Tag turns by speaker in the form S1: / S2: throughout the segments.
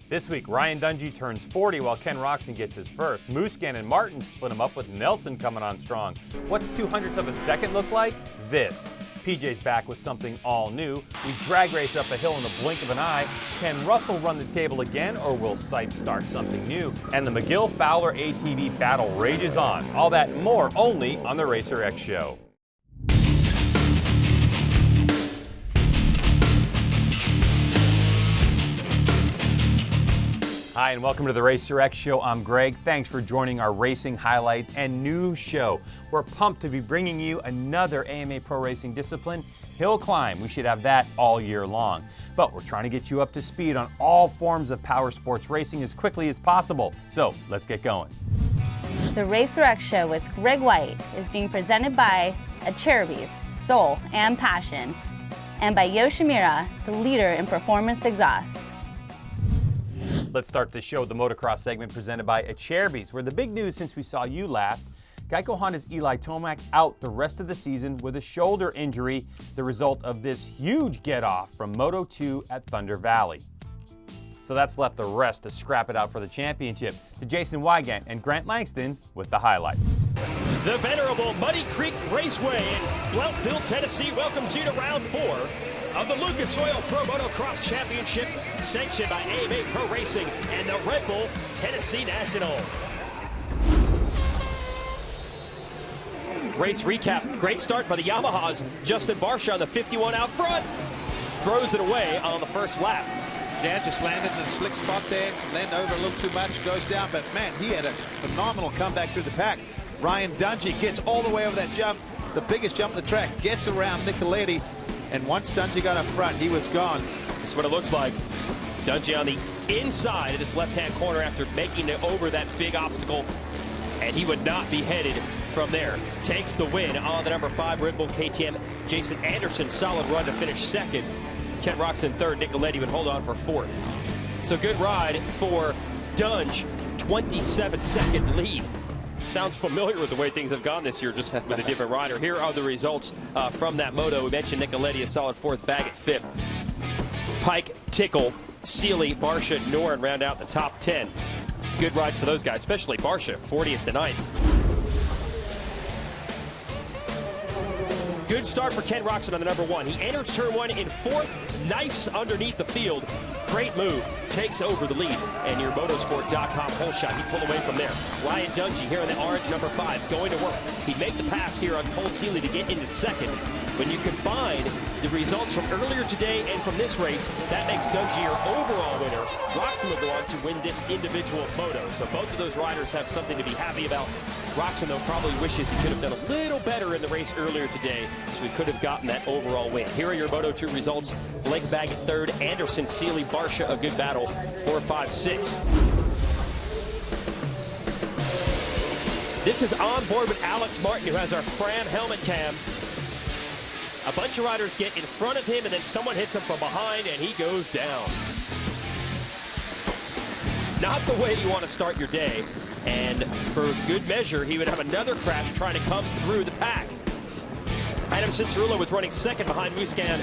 S1: This week, Ryan Dungey turns 40 while Ken Roczen gets his first. Musquin and Martin split him up with Nelson coming on strong. What's 200ths of a second look like? This. PJ's back with something all new. We drag race up a hill in the blink of an eye. Can Russell run the table again, or will Sipes start something new? And the McGill-Fowler ATV battle rages on. All that and more only on the Racer X Show. Hi, and welcome to the Racer X Show. I'm Greg. Thanks for joining our racing highlights and news show. We're pumped to be bringing you another AMA Pro Racing discipline, Hillclimb. We should have that all year long. But we're trying to get you up to speed on all forms of power sports racing as quickly as possible. So let's get going.
S2: The Racer X Show with Greg White is being presented by Acheruby's Soul and Passion, and by Yoshimura, the leader in performance exhausts.
S1: Let's start the show with the motocross segment presented by Acheruby's, where the big news since we saw you last, Geico Honda's Eli Tomac out the rest of the season with a shoulder injury, the result of this huge get-off from Moto 2 at Thunder Valley. So that's left the rest to scrap it out for the championship. To Jason Wygant and Grant Langston with the highlights.
S3: The venerable Muddy Creek Raceway in Blountfield, Tennessee welcomes you to round 4 of the Oil Pro Motocross Championship, sanctioned by AMA Pro Racing and the Red Bull Tennessee National. Race recap. Great start by the Yamahas. Justin Barsha on the 51 out front. Throws it away on the first lap.
S4: Yeah, just landed in a slick spot there. Landed over a little too much, goes down. But man, he had a phenomenal comeback through the pack. Ryan Dungey gets all the way over that jump, the biggest jump on the track, gets around Nicoletti. And once Dungey got up front, he was gone.
S3: That's what it looks like. Dungey on the inside of this left-hand corner after making it over that big obstacle. And he would not be headed from there. Takes the win on the number 5 Red Bull KTM. Jason Anderson, solid run to finish second. Ken Roczen third. Nicoletti would hold on for fourth. So good ride for Dunge. 27-second lead. Sounds familiar with the way things have gone this year, just with a different rider. Here are the results from that moto. We mentioned Nicoletti, a solid 4th, Baggett 5th. Pike, Tickle, Seeley, Barsha, Noren round out the top 10. Good rides for those guys, especially Barsha, 40th to 9th. Good start for Ken Roczen on the number 1. He enters turn 1 in 4th, knifes underneath the field. Great move, takes over the lead. And your motosport.com whole shot, he pulled away from there. Ryan Dungey here in the orange, number 5, going to work. He'd make the pass here on Cole Seeley to get into second. When you combine the results from earlier today and from this race, that makes Dungey your overall winner. Roczen will go on to win this individual moto. So both of those riders have something to be happy about. Roczen, though, probably wishes he could have done a little better in the race earlier today, so he could have gotten that overall win. Here are your Moto 2 results. Blake Baggett 3rd, Anderson, Seeley, Barsha, a good battle, 4, 5, 6. This is on board with Alex Martin, who has our Fram helmet cam. A bunch of riders get in front of him, and then someone hits him from behind, and he goes down. Not the way you want to start your day. And for good measure, he would have another crash trying to come through the pack. Adam Cianciarulo was running second behind Musquin.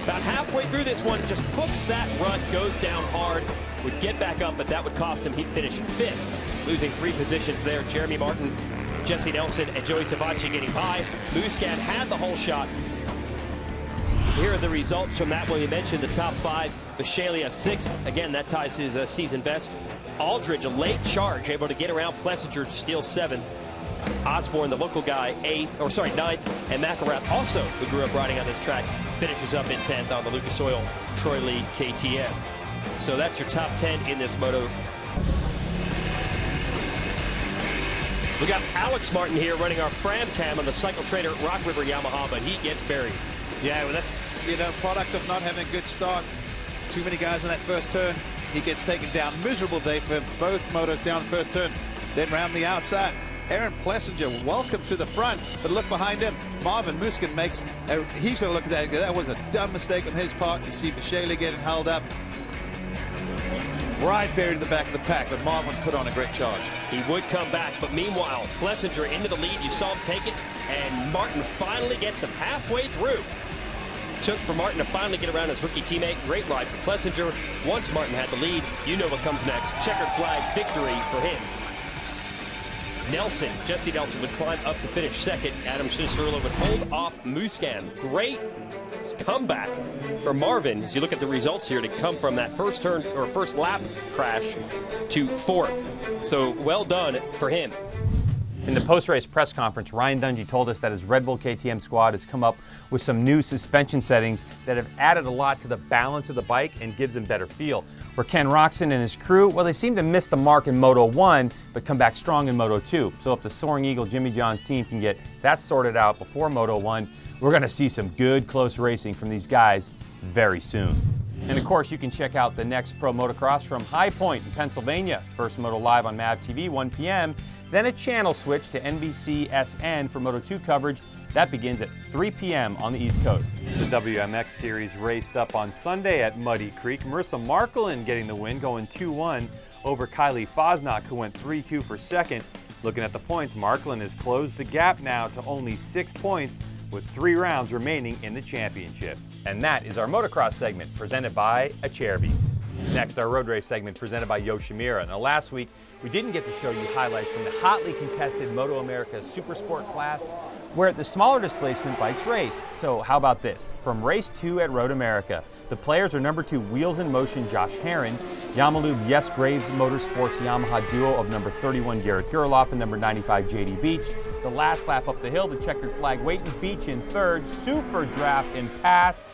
S3: About halfway through this one, just hooks that run, goes down hard, would get back up, but that would cost him. He'd finish 5th, losing 3 positions there. Jeremy Martin, Jesse Nelson, and Joey Savacci getting by. Musquin had the whole shot. Here are the results from that one. You mentioned the top 5. Bisceglia 6th. Again, that ties his season best. Aldridge, a late charge, able to get around Plessinger to steal 7th. Osborne, the local guy, 9th. And McElrath, also who grew up riding on this track, finishes up in 10th on the Lucas Oil Troy Lee KTM. So that's your top 10 in this moto. We got Alex Martin here running our Fram cam on the Cycle Trader Rock River Yamaha, but he gets buried.
S4: Yeah, well, that's, product of not having a good start. Too many guys in that first turn. He gets taken down. Miserable day for both motos down the first turn. Then round the outside. Aaron Plessinger, welcome to the front. But look behind him. Marvin Musquin makes, he's going to look at that and go, that was a dumb mistake on his part. You see Bisceglia getting held up. Right buried in the back of the pack, but Marvin put on a great charge.
S3: He would come back, but meanwhile, Plessinger into the lead. You saw him take it, and Martin finally gets him halfway through. took for Martin to finally get around his rookie teammate. Great ride for Plessinger. Once Martin had the lead, you know what comes next. Checkered flag victory for him. Jesse Nelson would climb up to finish second. Adam Cianciarulo would hold off Musquin. Great comeback for Marvin as you look at the results here to come from that first turn or first lap crash to fourth. So well done for him.
S1: In the post-race press conference, Ryan Dungey told us that his Red Bull KTM squad has come up with some new suspension settings that have added a lot to the balance of the bike and gives them better feel. Where Ken Roczen and his crew, well, they seem to miss the mark in Moto 1, but come back strong in Moto 2. So if the Soaring Eagle Jimmy John's team can get that sorted out before Moto 1, we're going to see some good close racing from these guys very soon. And of course, you can check out the next Pro Motocross from High Point in Pennsylvania. First Moto Live on MAV TV, 1 p.m. Then a channel switch to NBC-SN for Moto 2 coverage. That begins at 3 p.m. on the East Coast. The WMX Series raced up on Sunday at Muddy Creek. Marissa Markelin getting the win, going 2-1 over Kylie Fosnock, who went 3-2 for second. Looking at the points, Markelin has closed the gap now to only 6 points with 3 rounds remaining in the championship. And that is our motocross segment presented by Acherbys. Next, our road race segment presented by Yoshimura. Now, last week, we didn't get to show you highlights from the hotly contested Moto America Super Sport class, where the smaller displacement bikes race. So how about this? From race 2 at Road America, the players are number 2 Wheels in Motion Josh Herron, Yamalube Yes Graves Motorsports Yamaha duo of number 31 Garrett Gerloff and number 95 JD Beach. The last lap up the hill, the checkered flag waiting, Beach in third, super draft and pass.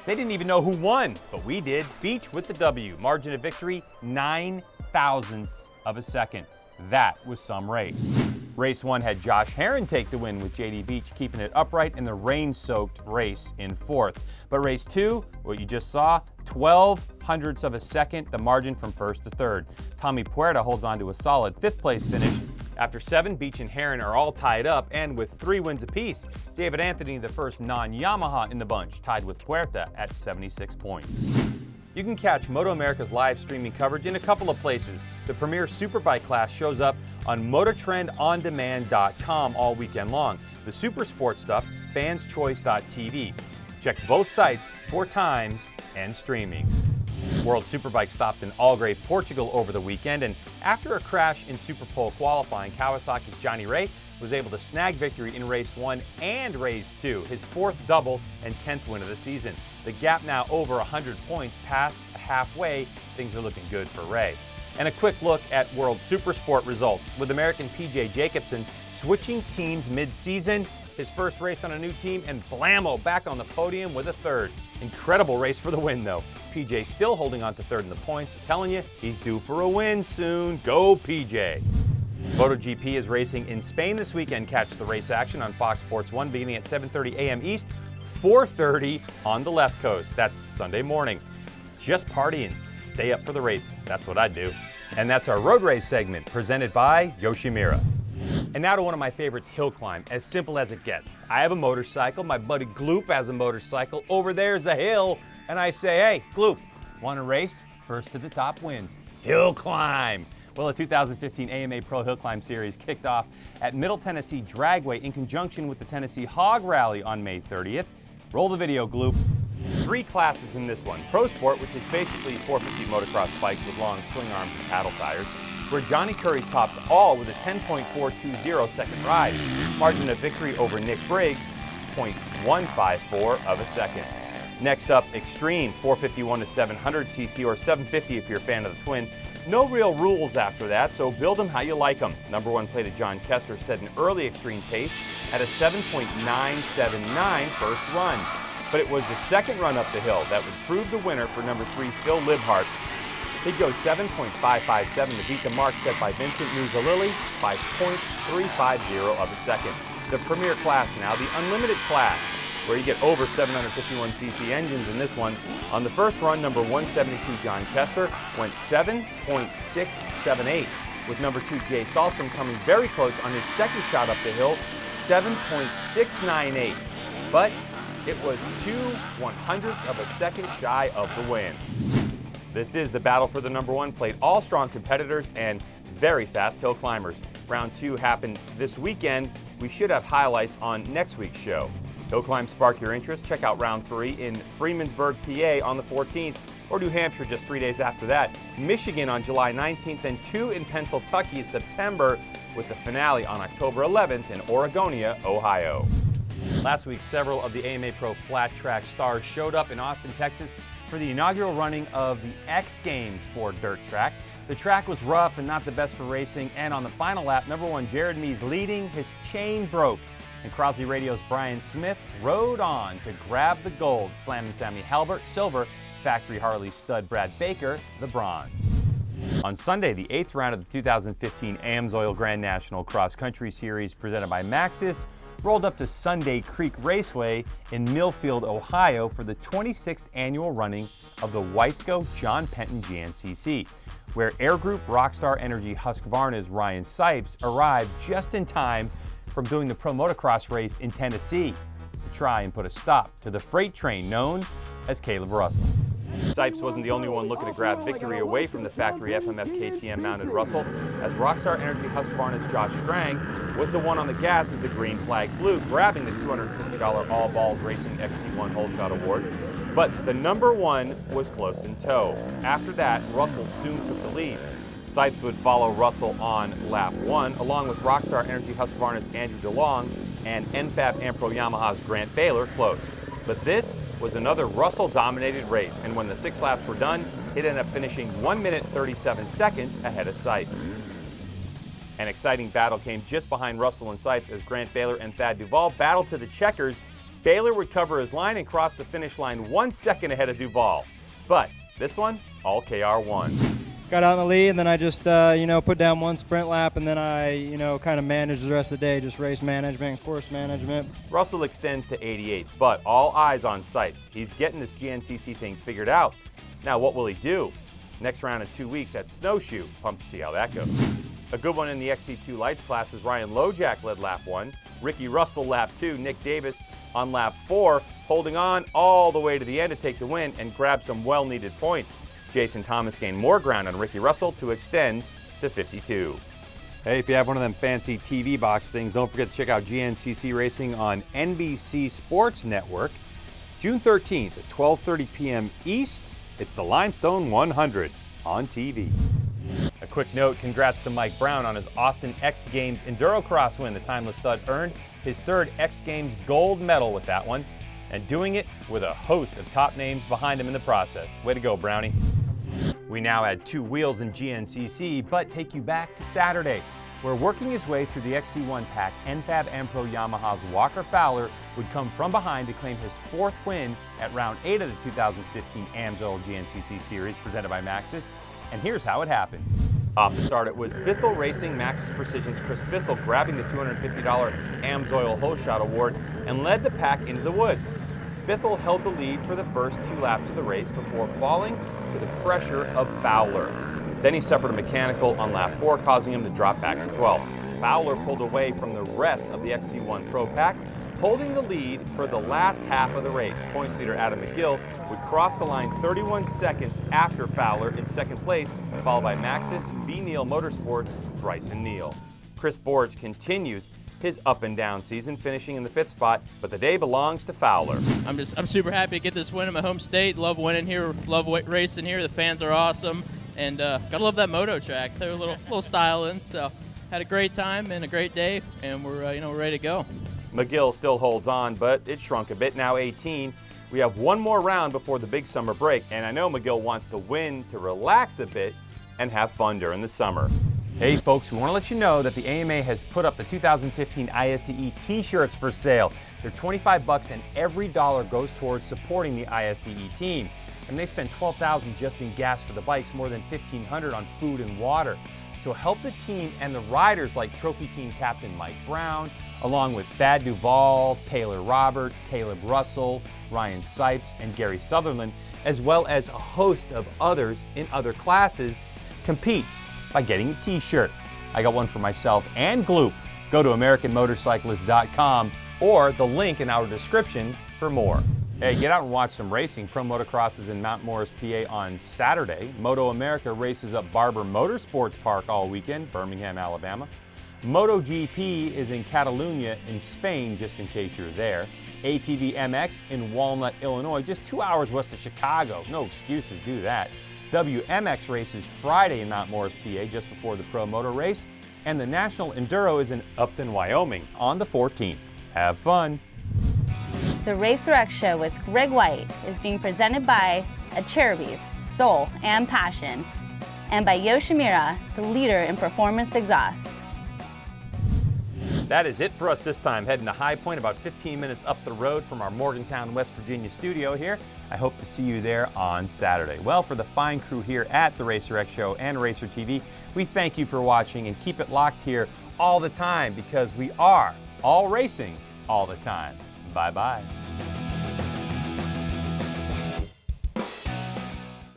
S1: They didn't even know who won, but we did. Beach with the W. Margin of victory, 9 thousandths of a second. That was some race. Race 1 had Josh Herron take the win with JD Beach keeping it upright in the rain-soaked race in fourth. But race 2, what you just saw, 12 hundredths of a second, the margin from first to third. Tommy Puerta holds on to a solid 5th place finish. After 7, Beach and Herron are all tied up, and with 3 wins apiece, David Anthony, the first non-Yamaha in the bunch, tied with Puerta at 76 points. You can catch Moto America's live streaming coverage in a couple of places. The premier Superbike class shows up on MotoTrendOnDemand.com all weekend long. The Super Sport stuff, fanschoice.tv. Check both sites for times and streaming. World Superbike stopped in Algarve, Portugal over the weekend, and after a crash in Superpole qualifying, Kawasaki's Johnny Ray was able to snag victory in race 1 and race 2, his 4th double and 10th win of the season. The gap now over 100 points, past halfway. Things are looking good for Ray. And a quick look at World Supersport results, with American PJ Jacobsen switching teams mid-season. His first race on a new team, and blammo, back on the podium with a 3rd. Incredible race for the win, though. PJ still holding on to 3rd in the points. I'm telling you, he's due for a win soon. Go PJ. MotoGP is racing in Spain this weekend. Catch the race action on Fox Sports 1 beginning at 7:30 a.m. East, 4:30 on the left coast. That's Sunday morning. Just party and stay up for the races. That's what I do. And that's our road race segment presented by Yoshimura. And now to one of my favorites, Hillclimb, as simple as it gets. I have a motorcycle, my buddy Gloop has a motorcycle, over there's a hill, and I say, hey, Gloop, want to race? First to the top wins. Hillclimb. Well, the 2015 AMA Pro Hillclimb Series kicked off at Middle Tennessee Dragway in conjunction with the Tennessee Hog Rally on May 30th. Roll the video, Gloop. 3 classes in this one. Pro Sport, which is basically 450 motocross bikes with long swing arms and paddle tires, where Johnny Curry topped all with a 10.420 second ride. Margin of victory over Nick Briggs, 0.154 of a second. Next up, Extreme, 451 to 700cc or 750 if you're a fan of the twin. No real rules after that, so build them how you like them. Number 1 plated John Kester set an early Extreme pace at a 7.979 first run. But it was the second run up the hill that would prove the winner for number 3 Phil Libhart. He'd go 7.557 to beat the mark set by Vincent Muzzolilli by 0.350 of a second. The premier class now, the unlimited class, where you get over 751cc engines in this one. On the first run, number 172 John Kester went 7.678, with number 2 Jay Salstrom coming very close on his second shot up the hill, 7.698. But it was 2/100ths of a second shy of the win. This is the battle for the number 1 plate. All strong competitors and very fast hill climbers. Round 2 happened this weekend. We should have highlights on next week's show. Hillclimb spark your interest? Check out round 3 in Freemansburg, PA on the 14th, or New Hampshire just 3 days after that. Michigan on July 19th, and 2 in Pennsylvania in September, with the finale on October 11th in Oregonia, Ohio. Last week, several of the AMA Pro flat track stars showed up in Austin, Texas for the inaugural running of the X Games for dirt track. The track was rough and not the best for racing, and on the final lap, #1 Jared Mees leading, his chain broke, and Crosley Radio's Brian Smith rode on to grab the gold, slamming Sammy Halbert silver, Factory Harley stud Brad Baker the bronze. On Sunday, the 8th round of the 2015 AMSOIL Grand National Cross Country Series presented by Maxxis rolled up to Sunday Creek Raceway in Millfield, Ohio for the 26th annual running of the Weisco John Penton GNCC, where Air Group Rockstar Energy Husqvarna's Ryan Sipes arrived just in time from doing the Pro Motocross race in Tennessee to try and put a stop to the freight train known as Caleb Russell. Sipes wasn't the only one looking to grab victory away from the factory FMF KTM mounted Russell, as Rockstar Energy Husqvarna's Josh Strang was the one on the gas as the green flag flew, grabbing the $250 All Balls Racing XC1 Whole Shot Award. But the #1 was close in tow. After that, Russell soon took the lead. Sipes would follow Russell on lap 1, along with Rockstar Energy Husqvarna's Andrew DeLong and NFAB Ampro Yamaha's Grant Baylor close. But this was another Russell-dominated race, and when the 6 laps were done, it ended up finishing 1 minute 37 seconds ahead of Sipes. An exciting battle came just behind Russell and Sipes as Grant Baylor and Thad Duvall battled to the checkers. Baylor would cover his line and cross the finish line 1 second ahead of Duvall. But this one, all KR won.
S5: Got out in the lead, and then I just, put down 1 sprint lap, and then I, kind of managed the rest of the day, just race management, course management.
S1: Russell extends to 88, but all eyes on Sipes. He's getting this GNCC thing figured out. Now, what will he do? Next round in 2 weeks at Snowshoe. Pumped to see how that goes. A good one in the XC2 Lights class is Ryan Lojak led lap 1, Ricky Russell lap 2, Nick Davis on lap 4, holding on all the way to the end to take the win and grab some well-needed points. Jason Thomas gained more ground on Ricky Russell to extend to 52. Hey, if you have one of them fancy TV box things, don't forget to check out GNCC Racing on NBC Sports Network. June 13th at 12:30 p.m. East, it's the Limestone 100 on TV. A quick note, congrats to Mike Brown on his Austin X Games Endurocross win. The timeless stud earned his 3rd X Games gold medal with that one, and doing it with a host of top names behind him in the process. Way to go, Brownie. We now add 2 wheels in GNCC, but take you back to Saturday, where working his way through the XC1 pack, NFAB Ampro Yamaha's Walker Fowler would come from behind to claim his 4th win at round 8 of the 2015 AMSOIL GNCC Series presented by Maxxis, and here's how it happened. Off the start, it was Bithell Racing Maxxis Precision's Chris Bithell grabbing the $250 AMSOIL Whole Shot Award and led the pack into the woods. Bithell held the lead for the first 2 laps of the race before falling to the pressure of Fowler. Then he suffered a mechanical on lap 4, causing him to drop back to 12th. Fowler pulled away from the rest of the XC1 Pro pack, holding the lead for the last half of the race. Points leader Adam McGill would cross the line 31 seconds after Fowler in 2nd place, followed by Maxxis B. Neal Motorsports' Bryson Neal. Chris Borge continues his up and down season, finishing in the 5th spot, but the day belongs to Fowler.
S6: I'm super happy to get this win in my home state. Love winning here, love racing here. The fans are awesome, and gotta love that moto track. They're a little styling, so had a great time and a great day, and we're ready to go.
S1: McGill still holds on, but it shrunk a bit, now 18. We have 1 more round before the big summer break, and I know McGill wants to win to relax a bit and have fun during the summer. Hey folks, we want to let you know that the AMA has put up the 2015 ISDE t-shirts for sale. They're $25 and every dollar goes towards supporting the ISDE team. And they spend $12,000 just in gas for the bikes, more than $1,500 on food and water. So help the team and the riders like Trophy Team Captain Mike Brown, along with Thad Duvall, Taylor Robert, Caleb Russell, Ryan Sipes, and Gary Sutherland, as well as a host of others in other classes, compete by getting a t-shirt. I got one for myself and Gloop. Go to AmericanMotorcyclist.com or the link in our description for more. Hey, get out and watch some racing. Pro Motocross is in Mount Morris, PA on Saturday. Moto America races up Barber Motorsports Park all weekend, Birmingham, Alabama. MotoGP is in Catalunya in Spain, just in case you're there. ATV MX in Walnut, Illinois, just 2 hours west of Chicago. No excuses, do that. WMX races Friday in Mount Morris, PA, just before the Pro Moto race. And the National Enduro is in Upton, Wyoming on the 14th. Have fun.
S2: The Racer X Show with Greg White is being presented by Cherubies, Soul and Passion, and by Yoshimura, the leader in performance exhausts.
S1: That is it for us this time, heading to High Point, about 15 minutes up the road from our Morgantown, West Virginia studio here. I hope to see you there on Saturday. Well, for the fine crew here at the Racer X Show and Racer TV, we thank you for watching, and keep it locked here all the time, because we are all racing all the time. Bye-bye.